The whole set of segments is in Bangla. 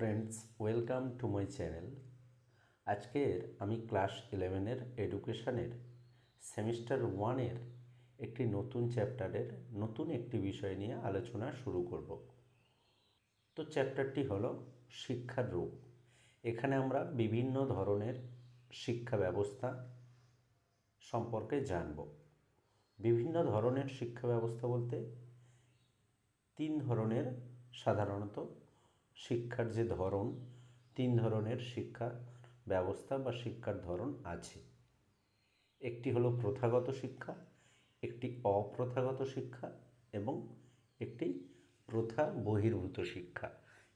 Friends, welcome to my channel. আজকের আমি ক্লাস 11-এর এডুকেশনের সেমিস্টার 1-এর একটি নতুন চ্যাপ্টারের নতুন একটি বিষয় নিয়ে আলোচনা শুরু করব। তো চ্যাপ্টারটি হলো শিক্ষার রূপ। এখানে আমরা বিভিন্ন ধরনের শিক্ষা ব্যবস্থা সম্পর্কে জানব। বিভিন্ন ধরনের শিক্ষা ব্যবস্থা বলতে তিন ধরনের সাধারণত শিক্ষার যে ধরন, তিন ধরনের শিক্ষা ব্যবস্থা বা শিক্ষার ধরন আছে। একটি হলো প্রথাগত শিক্ষা, একটি অপ্রথাগত শিক্ষা এবং একটি প্রথা বহির্ভূত শিক্ষা।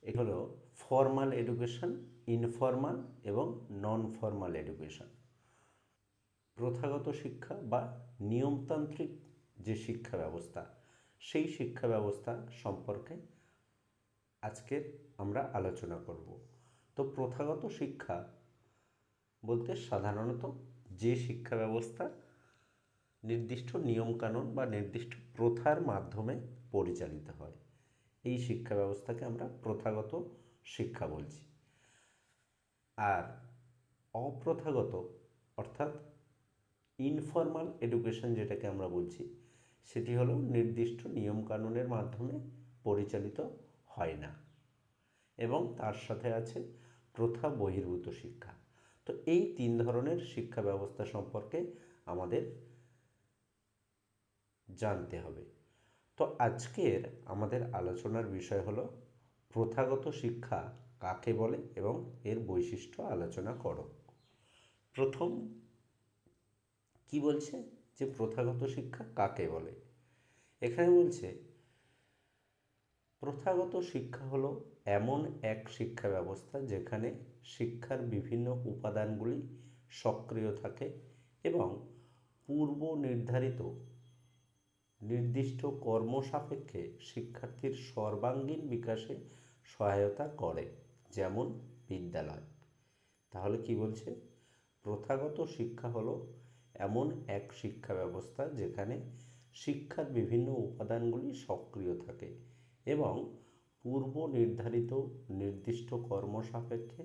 এ হলো ফর্মাল এডুকেশন, ইনফর্মাল এবং নন ফর্মাল এডুকেশন। প্রথাগত শিক্ষা বা নিয়মতান্ত্রিক যে শিক্ষা ব্যবস্থা, সেই শিক্ষা ব্যবস্থা সম্পর্কে আজকে আমরা আলোচনা করব। তো প্রথাগত শিক্ষা বলতে সাধারণত যে শিক্ষা ব্যবস্থা নির্দিষ্ট নিয়মকানুন বা নির্দিষ্ট প্রথার মাধ্যমে পরিচালিত হয়, এই শিক্ষা ব্যবস্থাকে আমরা প্রথাগত শিক্ষা বলছি। আর অপ্রথাগত অর্থাৎ ইনফর্মাল এডুকেশন যেটাকে আমরা বলছি, সেটি হলো নির্দিষ্ট নিয়মকানুনের মাধ্যমে পরিচালিত হয় না এবং তার সাথে আছে প্রথা বহির্ভূত শিক্ষা। তো এই তিন ধরনের শিক্ষা ব্যবস্থা সম্পর্কে আমাদের জানতে হবে। তো আজকের আমাদের আলোচনার বিষয় হলো প্রথাগত শিক্ষা কাকে বলে এবং এর বৈশিষ্ট্য আলোচনা করো। প্রথম কি বলছে যে প্রথাগত শিক্ষা কাকে বলে? এখানে বলছে প্রথাগত শিক্ষা হলো এমন এক শিক্ষা ব্যবস্থা যেখানে শিক্ষার বিভিন্ন উপাদানগুলি সক্রিয় থাকে এবং পূর্ব নির্ধারিত নির্দিষ্ট কর্মসাপেক্ষে শিক্ষার্থীর সর্বাঙ্গীন বিকাশে সহায়তা করে, যেমন বিদ্যালয়। তাহলে কি বলছে? প্রথাগত শিক্ষা হলো এমন এক শিক্ষা ব্যবস্থা যেখানে শিক্ষার বিভিন্ন উপাদানগুলি সক্রিয় থাকে এবং পূর্ব নির্ধারিত নির্দিষ্ট কর্মসাপেক্ষে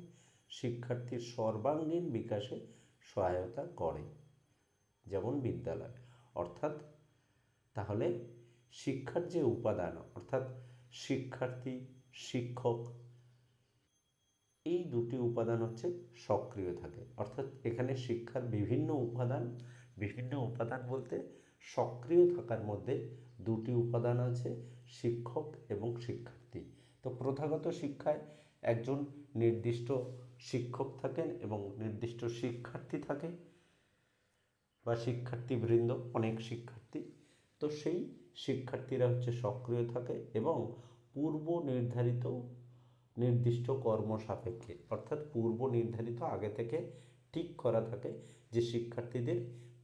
শিক্ষার্থীর সর্বাঙ্গীন বিকাশে সহায়তা করে, যেমন বিদ্যালয়। অর্থাৎ তাহলে শিক্ষার যে উপাদান অর্থাৎ শিক্ষার্থী, শিক্ষক, এই দুটি উপাদান হচ্ছে সক্রিয় থাকে। অর্থাৎ এখানে শিক্ষার বিভিন্ন উপাদান বলতে সক্রিয় থাকার মধ্যে দুটি উপাদান আছে, শিক্ষক এবং শিক্ষার্থী। তো প্রথাগত শিক্ষায় একজন নির্দিষ্ট শিক্ষক থাকেন এবং নির্দিষ্ট শিক্ষার্থী থাকে বা শিক্ষার্থীবৃন্দ, অনেক শিক্ষার্থী। তো সেই শিক্ষার্থীরা হচ্ছে সক্রিয় থাকে এবং পূর্ব নির্ধারিত নির্দিষ্ট কর্ম সাপেক্ষে, অর্থাৎ পূর্ব নির্ধারিত আগে থেকে ঠিক করা থাকে যে শিক্ষার্থীদের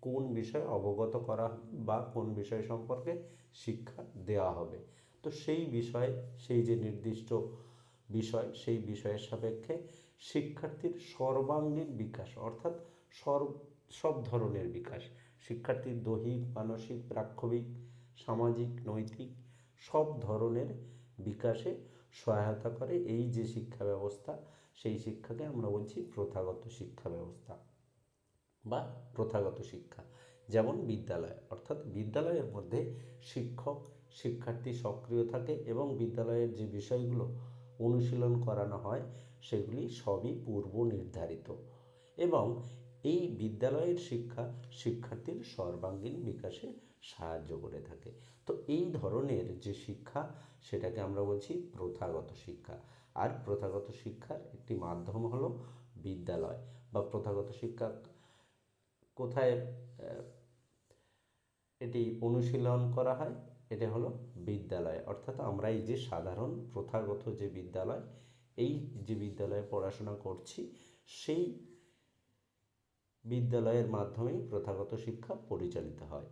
কোন বিষয় অবগত করা বা কোন বিষয় সম্পর্কে শিক্ষা দেওয়া হবে। তো সেই বিষয়ে, সেই যে নির্দিষ্ট বিষয়, সেই বিষয়ের সাপেক্ষে শিক্ষার্থীর সর্বাঙ্গীন বিকাশ অর্থাৎ সব ধরনের বিকাশ, শিক্ষার্থীর দৈহিক, মানসিক, প্রাক্ষবিক, সামাজিক, নৈতিক সব ধরনের বিকাশে সহায়তা করে এই যে শিক্ষা ব্যবস্থা, সেই শিক্ষাকে আমরা বলছি প্রথাগত শিক্ষা ব্যবস্থা বা প্রথাগত শিক্ষা। যেমন বিদ্যালয়, অর্থাৎ বিদ্যালয়ের মধ্যে শিক্ষক শিক্ষার্থী সক্রিয় থাকে এবং বিদ্যালয়ের যে বিষয়গুলো অনুশীলন করানো হয় সেগুলি সবই পূর্ব নির্ধারিত এবং এই বিদ্যালয়ের শিক্ষা শিক্ষার্থীর সর্বাঙ্গীন বিকাশে সাহায্য করে থাকে। তো এই ধরনের যে শিক্ষা, সেটাকে আমরা বলছি প্রথাগত শিক্ষা। আর প্রথাগত শিক্ষার একটি মাধ্যম হলো বিদ্যালয় বা প্রথাগত শিক্ষা কোথায় এটি অনুশীলন করা হয়? এটা হলো বিদ্যালয়। অর্থাৎ আমরা এই যে সাধারণ প্রথাগত যে বিদ্যালয়, এই যে বিদ্যালয়ে পড়াশোনা করছি, সেই বিদ্যালয়ের মাধ্যমেই প্রথাগত শিক্ষা পরিচালিত হয়।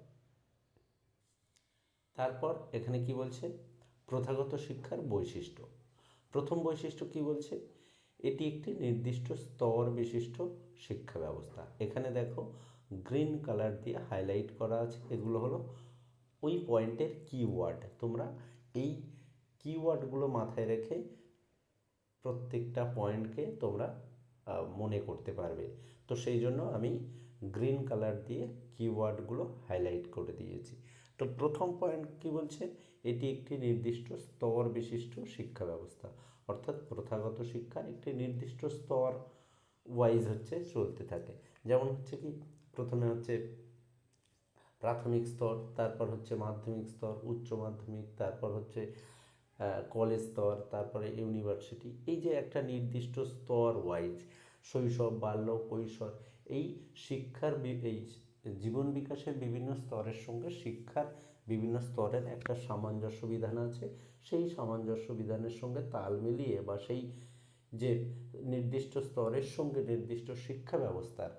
তারপর এখানে কি বলছে? প্রথাগত শিক্ষার বৈশিষ্ট্য। প্রথম বৈশিষ্ট্য কি বলছে? এটি একটি নির্দিষ্ট স্তর বিশিষ্ট শিক্ষা ব্যবস্থা। এখানে দেখো গ্রিন কালার দিয়ে হাইলাইট করা আছে, এগুলো হলো ওই পয়েন্টের কিওয়ার্ড। তোমরা এই কিওয়ার্ডগুলো মাথায় রেখে প্রত্যেকটা পয়েন্টকে তোমরা মনে করতে পারবে। তো সেই জন্য আমি গ্রিন কালার দিয়ে কিওয়ার্ডগুলো হাইলাইট করে দিয়েছি। তো প্রথম পয়েন্ট কি বলছে, এটি একটি নির্দিষ্ট স্তর বিশিষ্ট শিক্ষা ব্যবস্থা, অর্থাৎ প্রথাগত শিক্ষা একটি নির্দিষ্ট স্তর ওয়াইজ হচ্ছে চলতে থাকে। যেমন হচ্ছে কি, প্রথমে হচ্ছে প্রাথমিক স্তর, তারপর হচ্ছে মাধ্যমিক স্তর, উচ্চ মাধ্যমিক, তারপর হচ্ছে কলেজ স্তর, তারপরে ইউনিভার্সিটি। এই যে একটা নির্দিষ্ট স্তর ওয়াইজ, শৈশব, বাল্য, কৈশোর, এই শিক্ষার এই জীবন বিকাশের বিভিন্ন স্তরের সঙ্গে শিক্ষার বিভিন্ন স্তরের একটা সামঞ্জস্য বিধান আছে। সেই সামঞ্জস্য বিধানের সঙ্গে তাল মিলিয়ে বা সেই যে নির্দিষ্ট স্তরের সঙ্গে নির্দিষ্ট শিক্ষা ব্যবস্থার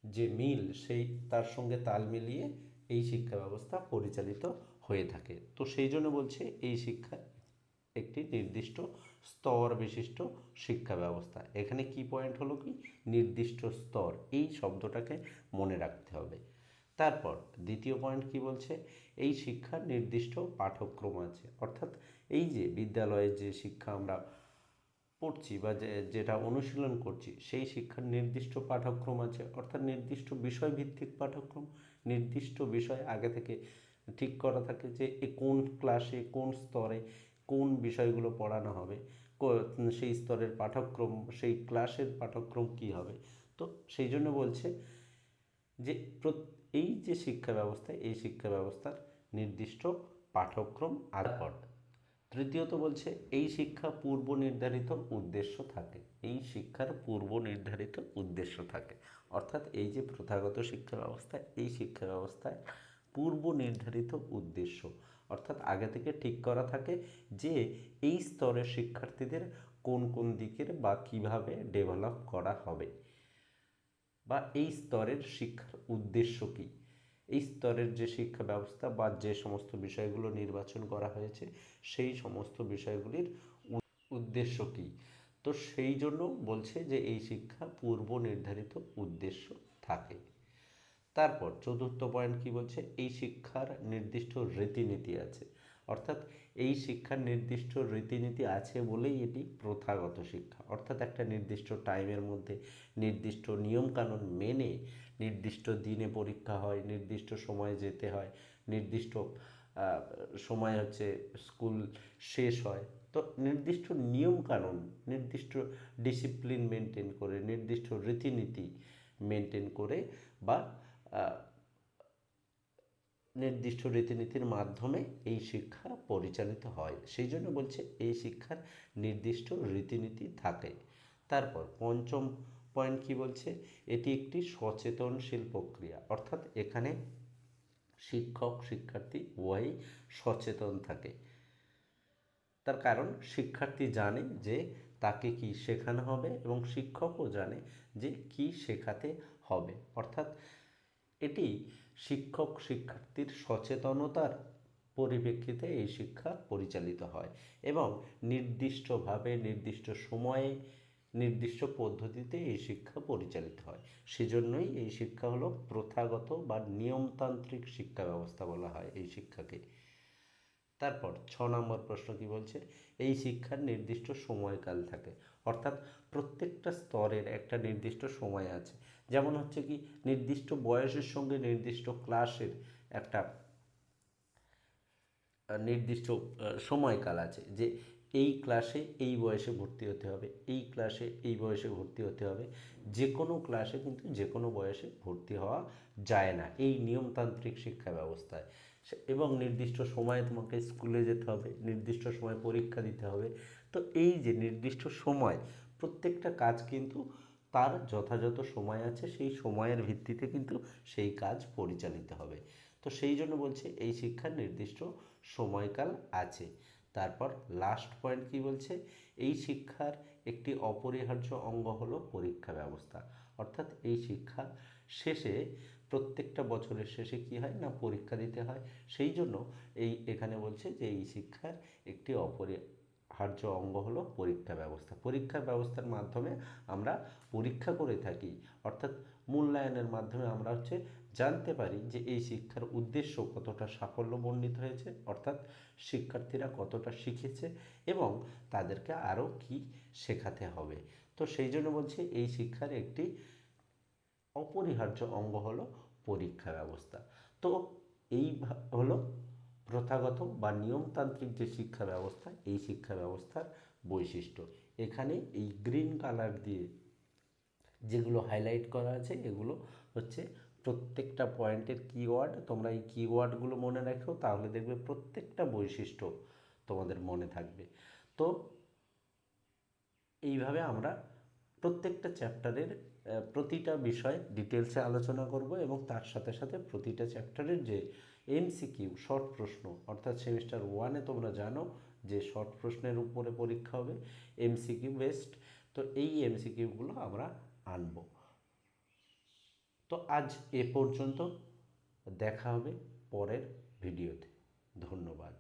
যে মিল, সেই তার সঙ্গে তাল মিলিয়ে এই শিক্ষা ব্যবস্থা পরিচালিত হয়ে থাকে। তো সেই জন্য বলছে এই শিক্ষা একটি নির্দিষ্ট স্তর বিশিষ্ট শিক্ষা ব্যবস্থা। এখানে কি পয়েন্ট হলো কি, নির্দিষ্ট স্তর, এই শব্দটাকে মনে রাখতে হবে। তারপর দ্বিতীয় পয়েন্ট কি বলছে, এই শিক্ষার নির্দিষ্ট পাঠ্যক্রম আছে, অর্থাৎ এই যে বিদ্যালয়ে যে শিক্ষা আমরা পড়ছি বা যেটা অনুশীলন করছি, সেই শিক্ষার নির্দিষ্ট পাঠ্যক্রম আছে, অর্থাৎ নির্দিষ্ট বিষয়ভিত্তিক পাঠ্যক্রম। নির্দিষ্ট বিষয় আগে থেকে ঠিক করা থাকে যে কোন ক্লাসে কোন স্তরে কোন বিষয়গুলো পড়ানো হবে, সেই স্তরের পাঠ্যক্রম, সেই ক্লাসের পাঠ্যক্রম কী হবে। তো সেই জন্য বলছে যে এই যে শিক্ষা ব্যবস্থা, এই শিক্ষা ব্যবস্থার নির্দিষ্ট পাঠ্যক্রম। তারপর তৃতীয়ত বলছে এই শিক্ষা পূর্ব নির্ধারিত উদ্দেশ্য থাকে, এই শিক্ষার পূর্ব নির্ধারিত উদ্দেশ্য থাকে, অর্থাৎ এই যে প্রথাগত শিক্ষা ব্যবস্থা, এই শিক্ষা ব্যবস্থায় পূর্ব নির্ধারিত উদ্দেশ্য, অর্থাৎ আগে থেকে ঠিক করা থাকে যে এই স্তরের শিক্ষার্থীদের কোন কোন দিকের বা কিভাবে ডেভেলপ করা হবে, বা এই স্তরের শিক্ষার উদ্দেশ্য কী, এই স্তরের যে শিক্ষা ব্যবস্থা বা যে সমস্ত বিষয়গুলো নির্বাচন করা হয়েছে সেই সমস্ত বিষয়গুলির উদ্দেশ্য কী। তো সেই জন্য বলছে যে এই শিক্ষা পূর্ব নির্ধারিত উদ্দেশ্য থাকে। তারপর চতুর্থ পয়েন্ট কি বলছে, এই শিক্ষার নির্দিষ্ট রীতিনীতি আছে, অর্থাৎ এই শিক্ষার নির্দিষ্ট রীতিনীতি আছে বলেই এটি প্রথাগত শিক্ষা, অর্থাৎ একটা নির্দিষ্ট টাইমের মধ্যে নির্দিষ্ট নিয়মকানুন মেনে নির্দিষ্ট দিনে পরীক্ষা হয়, নির্দিষ্ট সময়ে যেতে হয়, নির্দিষ্ট সময় হচ্ছে স্কুল শেষ হয়। তো নির্দিষ্ট নিয়মকানুন, নির্দিষ্ট ডিসিপ্লিন মেনটেন করে, নির্দিষ্ট রীতিনীতি মেনটেন করে বা নির্দিষ্ট রীতিনীতির মাধ্যমে এই শিক্ষা পরিচালিত হয়, সেই জন্য বলছে এই শিক্ষার নির্দিষ্ট রীতিনীতি থাকে। তারপর পঞ্চম পয়েন্ট কি বলছে, এটি একটি সচেতনশীল প্রক্রিয়া, অর্থাৎ এখানে শিক্ষক শিক্ষার্থী উভয়ই সচেতন থাকে। তার কারণ শিক্ষার্থী জানে যে তাকে কি শেখানো হবে এবং শিক্ষকও জানে যে কি শেখাতে হবে, অর্থাৎ এটি শিক্ষক শিক্ষার্থীর সচেতনতার পরিপ্রেক্ষিতে এই শিক্ষা পরিচালিত হয় এবং নির্দিষ্টভাবে নির্দিষ্ট সময়ে নির্দিষ্ট পদ্ধতিতে এই শিক্ষা পরিচালিত হয়। সেজন্যই এই শিক্ষা হলো প্রথাগত বা নিয়মতান্ত্রিক শিক্ষা ব্যবস্থা বলা হয় এই শিক্ষাকে। তারপর 6 নম্বর প্রশ্ন কি বলছে, এই শিক্ষার নির্দিষ্ট সময়কাল থাকে, অর্থাৎ প্রত্যেকটা স্তরের একটা নির্দিষ্ট সময় আছে। যেমন হচ্ছে কি, নির্দিষ্ট বয়সের সঙ্গে নির্দিষ্ট ক্লাসের একটা নির্দিষ্ট সময়কাল আছে, যে এই ক্লাসে এই বয়সে ভর্তি হতে হবে, এই ক্লাসে এই বয়সে ভর্তি হতে হবে। যে কোনো ক্লাসে কিন্তু যে কোনো বয়সে ভর্তি হওয়া যায় না এই নিয়মতান্ত্রিক শিক্ষা ব্যবস্থায়। এবং নির্দিষ্ট সময়ে তোমাকে স্কুলে যেতে হবে, নির্দিষ্ট সময় পরীক্ষা দিতে হবে। তো এই যে নির্দিষ্ট সময়, প্রত্যেকটা কাজ কিন্তু তার যথাযথ সময় আছে, সেই সময়ের ভিত্তিতে কিন্তু সেই কাজ পরিচালিত হবে। তো সেই জন্য বলছে এই শিক্ষার নির্দিষ্ট সময়কাল আছে। তারপর লাস্ট পয়েন্ট কি বলছে, এই শিক্ষার একটি অপরিহার্য অঙ্গ হলো পরীক্ষা ব্যবস্থা, অর্থাৎ এই শিক্ষা শেষে প্রত্যেকটা বছরের শেষে কি হয় না, পরীক্ষা দিতে হয়। সেই জন্য এখানে বলছে যে এই শিক্ষার একটি অপরিহার্য অঙ্গ হলো পরীক্ষা ব্যবস্থা। পরীক্ষা ব্যবস্থার মাধ্যমে আমরা পরীক্ষা করে থাকি, অর্থাৎ মূল্যায়নের মাধ্যমে আমরা জানতে পারি যে এই শিক্ষার উদ্দেশ্য কতটা সাফল্যমণ্ডিত হয়েছে, অর্থাৎ শিক্ষার্থীরা কতটা শিখেছে এবং তাদেরকে আরও কি শেখাতে হবে। তো সেই জন্য বলছি এই শিক্ষার একটি অপরিহার্য অঙ্গ হলো পরীক্ষা ব্যবস্থা। তো এই হলো প্রথাগত বা নিয়মতান্ত্রিক যে শিক্ষা ব্যবস্থা, এই শিক্ষা ব্যবস্থার বৈশিষ্ট্য। এখানে এই গ্রিন কালার দিয়ে যেগুলো হাইলাইট করা আছে এগুলো হচ্ছে প্রত্যেকটা পয়েন্টের কিওয়ার্ড। তোমরা এই কিওয়ার্ডগুলো মনে রাখো, তাহলে দেখবে প্রত্যেকটা বৈশিষ্ট্য তোমাদের মনে থাকবে। তো এইভাবে আমরা প্রত্যেকটা চ্যাপ্টারের প্রতিটা বিষয় ডিটেলসে আলোচনা করব এবং তার সাথে সাথে প্রতিটা চ্যাপ্টারের যে এমসিকিউ শর্ট প্রশ্ন, অর্থাৎ সেমিস্টার 1-এ তোমরা জানো যে শর্ট প্রশ্নের উপরে পরীক্ষা হবে, এমসিকিউ বেসড। তো এই এমসিকিউগুলো আমরা আনব। তো আজ এ পর্যন্ত, দেখা হবে পরের ভিডিওতে। ধন্যবাদ।